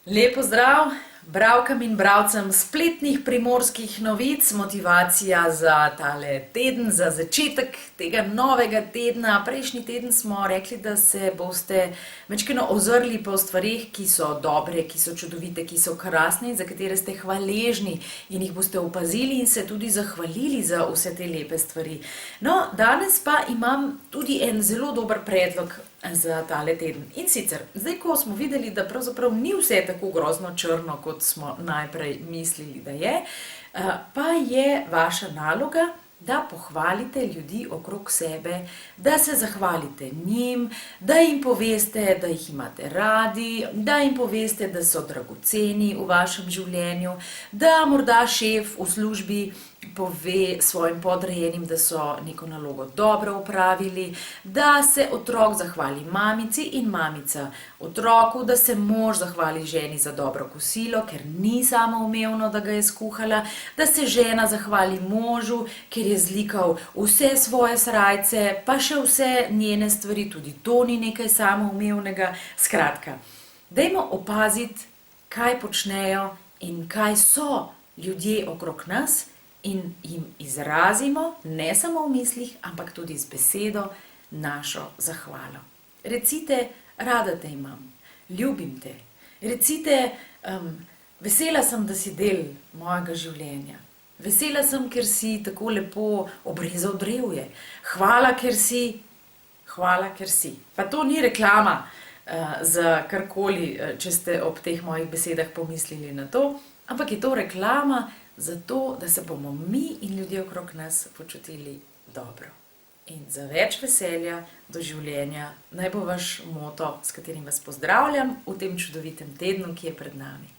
Lep pozdrav bralkam in bralcem spletnih primorskih novic, motivacija za tale teden, za začetek tega novega tedna. Prejšnji teden smo rekli, da se boste majčkeno ozrli po stvareh, ki so dobre, ki so čudovite, ki so krasne in za katere ste hvaležni in jih boste opazili in se tudi zahvalili za vse te lepe stvari. No, danes pa imam tudi en zelo dober predlog za tale teden. In sicer, zdaj ko smo videli, da pravzaprav ni vse tako grozno črno, kot smo najprej mislili, da je, pa je vaša naloga, da pohvalite ljudi okrog sebe, da se zahvalite njim, da jim poveste, da jih imate radi, da jim poveste, da so dragoceni v vašem življenju, da morda šef v službi pove svojim podrejenim, da so neko nalogo dobro opravili, da se otrok zahvali mamici in mamica otroku, da se mož zahvali ženi za dobro kosilo, ker ni samoumevno, da ga je skuhala, da se žena zahvali možu, ker je zlikal vse svoje srajce, pa še vse njene stvari, tudi to ni nekaj samoumevnega. Skratka, dajmo opaziti, kaj počnejo in kaj so ljudje okrog nas, in jim izrazimo, ne samo v mislih, ampak tudi z besedo, našo zahvalo. Recite, rada te imam, ljubim te. Recite, vesela sem, da si del mojega življenja. Vesela sem, ker si tako lepo obrezal drevje. Hvala, ker si. Hvala, ker si. Pa to ni reklama za karkoli, če ste ob teh mojih besedah pomislili na to, ampak je to reklama zato, da se bomo mi in ljudje okrog nas počutili dobro. In za več veselja do življenja naj bo vaš moto, s katerim vas pozdravljam v tem čudovitem tednu, ki je pred nami.